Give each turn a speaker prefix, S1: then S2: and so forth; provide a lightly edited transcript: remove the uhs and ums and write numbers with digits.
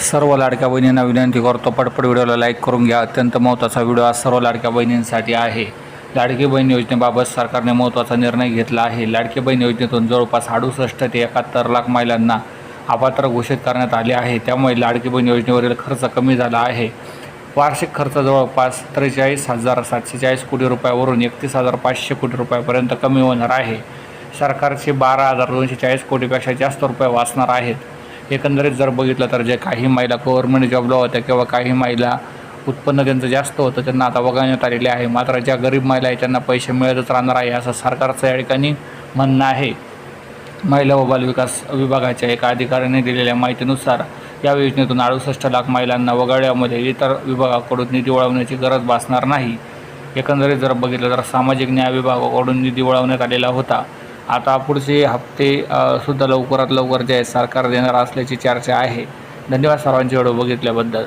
S1: सर्व लाडक्या बहिणींना विनंती करतो, पटपट व्हिडिओला लाईक करून घ्या। अत्यंत महत्त्वाचा व्हिडिओ आज सर्व लाडक्या बहिणींसाठी आहे। लाडकी बहीण योजनेबाबत सरकारने महत्त्वाचा निर्णय घेतला आहे। लाडकी बहीण योजनेतून जवळपास 68 ते 71 लाख महिलांना अपात्र घोषित करण्यात आले आहे। त्यामुळे लाडकी बहीण योजनेवरील खर्च कमी झाला आहे। वार्षिक खर्च जवळपास 43,740 कोटी रुपयावरून 31,500 कोटी रुपयापर्यंत कमी होणार आहे। सरकारचे 12,240 कोटीपेक्षा जास्त रुपये वाचणार आहेत। एकंदरीत जर बघितलं तर जे काही महिला गव्हर्नमेंट जॉबला होत्या किंवा काही महिला उत्पन्न त्यांचं जास्त होतं त्यांना आता वगळण्यात आलेले आहे। मात्र ज्या गरीब महिला आहेत त्यांना पैसे मिळतच राहणार आहे असं सरकारचं या ठिकाणी म्हणणं आहे। महिला व बालविकास विभागाच्या एका अधिकाऱ्याने दिलेल्या माहितीनुसार या योजनेतून 68 लाख महिलांना वगळल्यामध्ये इतर विभागाकडून निधी वळवण्याची गरज भासणार नाही। एकंदरीत जर बघितलं तर सामाजिक न्याय विभागाकडून निधी वळवण्यात आलेला होता। आता पुढचे हप्ते सुद्धा लवकरात लवकर जे सरकार देणार असल्याची चर्चा आहे। धन्यवाद सर्वांचे व्हिडिओ बघितल्याबद्दल।